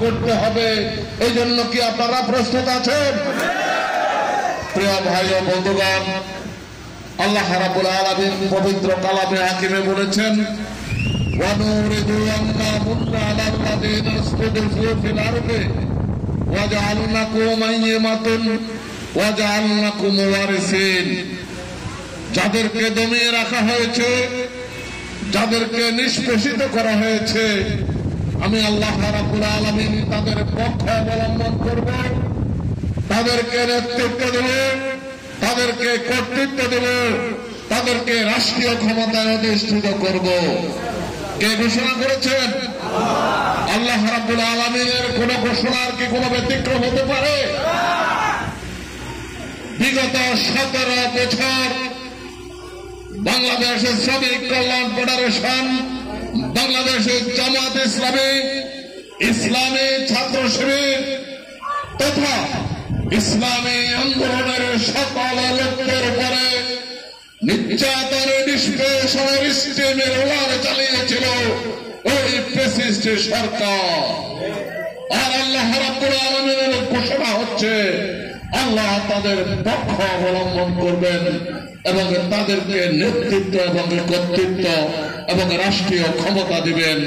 করতে হবে। এই জন্য কি আপনারা প্রস্তুত আছেন? প্রিয় ভাই ও বন্ধুগণ, আল্লাহ রাব্বুল আলামিন পবিত্র কালামে হাকিমে বলেছেন, ওয়ানুরিদু আন্না মুন্না আলাল্লাযীনা ইসতুদফু ফিল আরদি ওয়াজআলনাকুম আইয়ামাতুন ওয়াজআলনাকুম ওয়ারিসিন। যাদেরকে দমিয়ে রাখা হয়েছে, যাদেরকে নিষ্পেষিত করা হয়েছে, আমি আল্লাহ রাব্বুল আলামিন তাদের পক্ষ অবলম্বন করব, তাদেরকে নেতৃত্ব দেব, তাদেরকে কর্তৃত্ব দেব, তাদেরকে রাষ্ট্রীয় ক্ষমতায় অধিষ্ঠিত করব। কে ঘোষণা করেছেন? আল্লাহ রাব্বুল আলামিনের কোন ঘোষণার কি কোনো ব্যতিক্রম হতে পারে? বিগত 17 বছর বাংলাদেশের শ্রমিক কল্যাণ ফেডারেশন, বাংলাদেশের জামাত ইসলামী, ইসলামী ছাত্র শিবির তথা ইসলামী আন্দোলনের সকল লোকদের উপরে নির্যাতন, নিষ্পেষণের স্টিমের ওয়ার চালিয়েছিল ওই ফ্যাসিস্ট সরকার। আর আল্লাহ রাব্বুল আলামিনের ঘোষণা হচ্ছে, আল্লাহ তাদের পক্ষ অবলম্বন করবেন এবং তাদেরকে নেতৃত্ব এবং কর্তৃত্ব এবং রাষ্ট্রীয় ক্ষমতা দিবেন।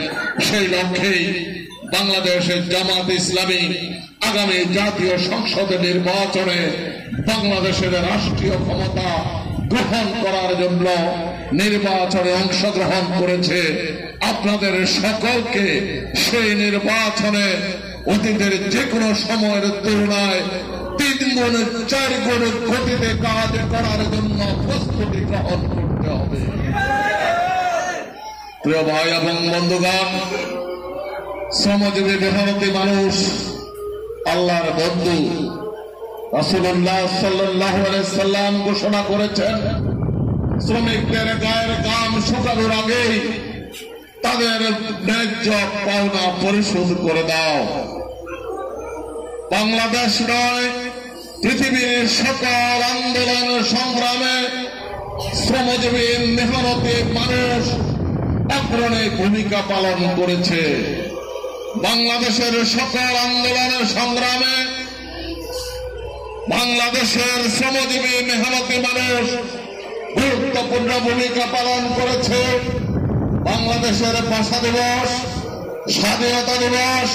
সেই লক্ষ্যেই বাংলাদেশের জামাত ইসলামী আগামী জাতীয় সংসদ নির্বাচনে বাংলাদেশের রাষ্ট্রীয় ক্ষমতা গ্রহণ করার জন্য নির্বাচনে অংশগ্রহণ করেছে। আপনাদের সকলকে সেই নির্বাচনে অতীতের যে কোনো সময়ের তুলনায় 3 গুণ 4 গুণ গতিতে কাজ করার জন্য প্রস্তুতি গ্রহণ করতে হবে। প্রিয় ভাই এবং বন্ধুগণ, শ্রমজীবী মেহনতি মানুষ আল্লাহর বন্ধু রাসূলুল্লাহ সাল্লাল্লাহু আলাইহি সাল্লাম ঘোষণা করেছেন, শ্রমিকদের গায়ের ঘাম শুকানোর আগেই তাদের ন্যায্য পাওনা পরিশোধ করে দাও। বাংলাদেশ নয়, পৃথিবীর সকল আন্দোলন সংগ্রামে শ্রমজীবী মেহনতি মানুষ অগ্রণী ভূমিকা পালন করেছে। বাংলাদেশের সকল আন্দোলনের সংগ্রামে বাংলাদেশের শ্রমজীবী মেহনতি মানুষ গুরুত্বপূর্ণ ভূমিকা পালন করেছে। বাংলাদেশের ভাষা দিবস, স্বাধীনতা দিবস,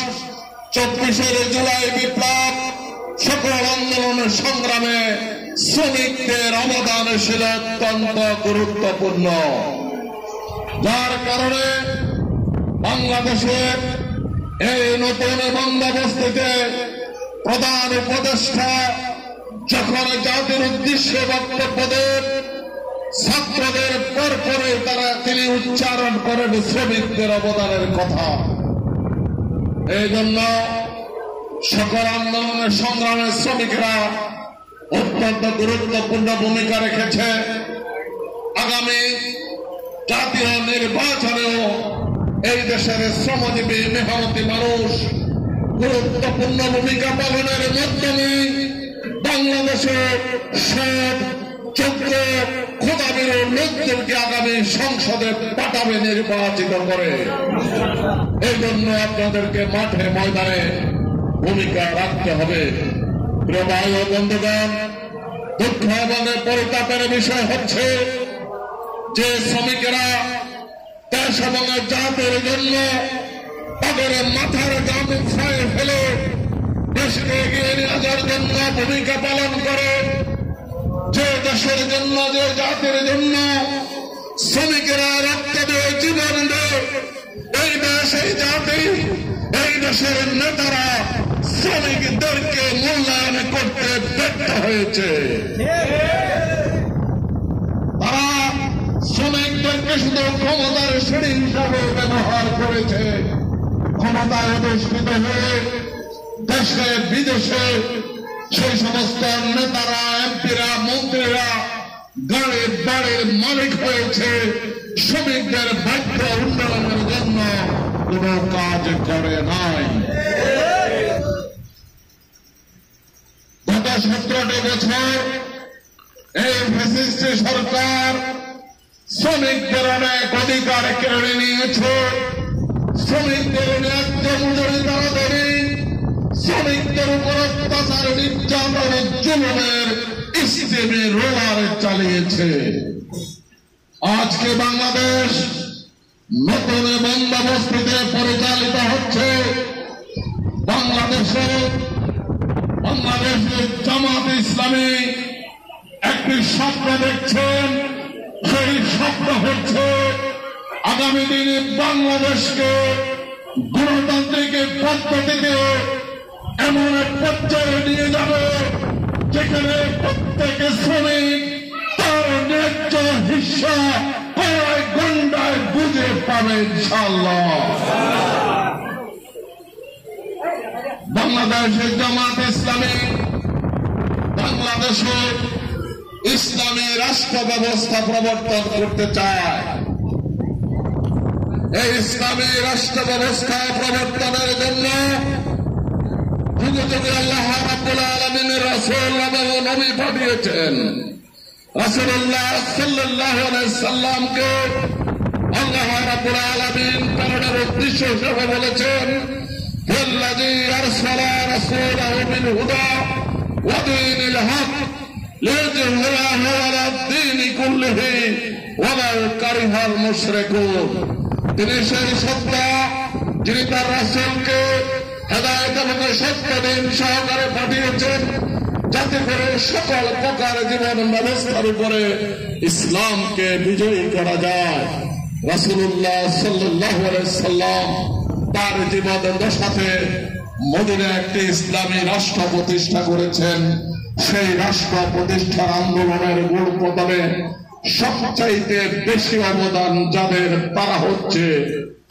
24 জুলাই বিপ্লব, সকল আন্দোলনের সংগ্রামে শ্রমিকদের অবদান ছিল অত্যন্ত গুরুত্বপূর্ণ। যার কারণে বাংলাদেশের এই নতুন বন্দোবস্তিতে প্রধান উপদেষ্টা যখন জাতির উদ্দেশ্যে বক্তব্য দেন, ছাত্রদের পরপরে তিনি উচ্চারণ করেন শ্রমিকদের অবদানের কথা। এই জন্য সকল আন্দোলনের সংগ্রামে শ্রমিকরা অত্যন্ত গুরুত্বপূর্ণ ভূমিকা রেখেছে। আগামী জাতীয় নির্বাচনেও এই দেশের শ্রমজীবী মেহনতি মানুষ গুরুত্বপূর্ণ ভূমিকা পালনের মাধ্যমে বাংলাদেশের সব যোগ্য খোদাবির লোকদেরকে আগামী সংসদে পাঠাবে নির্বাচিত করে। এই জন্য আপনাদেরকে মাঠে ময়দানে ভূমিকা রাখতে হবে। প্রিয় ভাই ও বন্ধুগণ, দুঃখ এবং পরিতাপের বিষয় হচ্ছে যে শ্রমিকেরা দেশ এবং জাতির জন্য তাদের মাথার ঘাম ছায় ফেলে দেশকে এগিয়ে নিয়ে যাওয়ার জন্য ভূমিকা পালন করে, যে দেশের জন্য, যে জাতির জন্য শ্রমিকেরা রক্ত দিয়ে জীবন দেয়, এই দেশ, এই জাতি, এই দেশের নেতারা শ্রমিকদেরকে মূল্যায়ন করতে ব্যর্থ হয়েছে। তারা শ্রমিকদেরকে শুধু ক্ষমতার সিঁড়ি হিসাবে ব্যবহার করেছে। ক্ষমতায় অধিষ্ঠিত হয়ে দেশে বিদেশে সেই সমস্ত নেতারা, এমপিরা, মন্ত্রীরা গাড়ি বাড়ির মালিক হয়েছে, শ্রমিকদের বাধ্য উন্নয়নের জন্য কোন কাজ করে নাই। গত 17টি বছর এই ফ্যাসিস্ট সরকার শ্রমিকদের অনেক অধিকার কেড়ে নিয়েছে। শ্রমিকদের ন্যায্য মজুরি তারা অত্যাচার নির্যাতন জুলুমের ইস্তেমে রোলার চালিয়েছে। আজকে বাংলাদেশ নতুন বন্দোবস্তিতে পরিচালিত হচ্ছে। বাংলাদেশের জামাত ইসলামী একটি স্বপ্ন দেখছেন। সেই স্বপ্ন হচ্ছে আগামী দিনে বাংলাদেশকে গণতান্ত্রিক পদ্ধতিতে এমন এক পর্যায়ে নিয়ে যাবে যেখানে প্রত্যেক শ্রমিক তার ন্যায্য হিস্সা কড়ায় গন্ডায় বুঝে পাবে ইনশাআল্লাহ। বাংলাদেশের জামাত ইসলামী বাংলাদেশে ইসলামী রাষ্ট্র ব্যবস্থা প্রবর্তন করতে চায়। এই ইসলামী রাষ্ট্র ব্যবস্থা প্রবর্তনের জন্য যুগে যুগে আল্লাহ রাব্বুল আলামিনের রাসূল এবং নবী পাঠিয়েছেন। রাসূলুল্লাহ সাল্লাল্লাহু আলাইহি সাল্লামকে আল্লাহ রাব্বুল আলামিন কারণের উদ্দেশ্য হিসেবে বলেছেন, ওয়াল্লাযী আরসালা রাসূলাহু বিল হুদা ওয়া দীনিল হক লিইয়ুযহিরাহু আলা দ্বীনি কুল্লিহি ওয়ালাউ কারিহাল মুশরিকুন। তিনি সেই সত্তা যিনি তার রাসূলকে হেদায়েত এবং সত্য দিন সহকারে পাঠিয়েছেন, যাতে করে সকল প্রকার জীবন ব্যবস্থার উপরে ইসলামকে বিজয়ী করা যায়। রাসূলুল্লাহ সাল্লাল্লাহু আলাইহি সাল্লাম তার জীবন দশাতে মদিনা একটি ইসলামী রাষ্ট্র প্রতিষ্ঠা করেছেন। সেই রাষ্ট্র প্রতিষ্ঠার আন্দোলনের মূল পতনে সবচাইতে বেশি অবদান যাদের, তারা হচ্ছে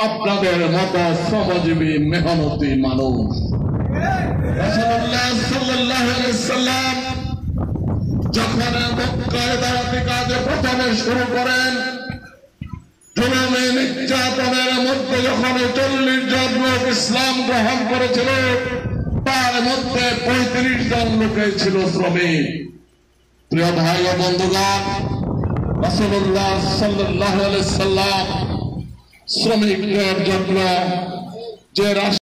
আপনাদের মতো শ্রমজীবী মেহনতি মানুষ। রাসূলুল্লাহ সাল্লাল্লাহু আলাইহি সাল্লাম যখন মক্কায় দাওয়াতি কাজ প্রথমে শুরু করেন, জুলুমে নির্যাতনের মধ্যে যখন 40 জন লোক ইসলাম গ্রহণ করেছিল, তার মধ্যে 35 জন লোকে ছিল শ্রমিক। প্রিয় ভাই ও বন্ধুগণ, রাসূলুল্লাহ সাল্লাল্লাহু আলাইহি সাল্লাম শ্রমিকদের জন্য যে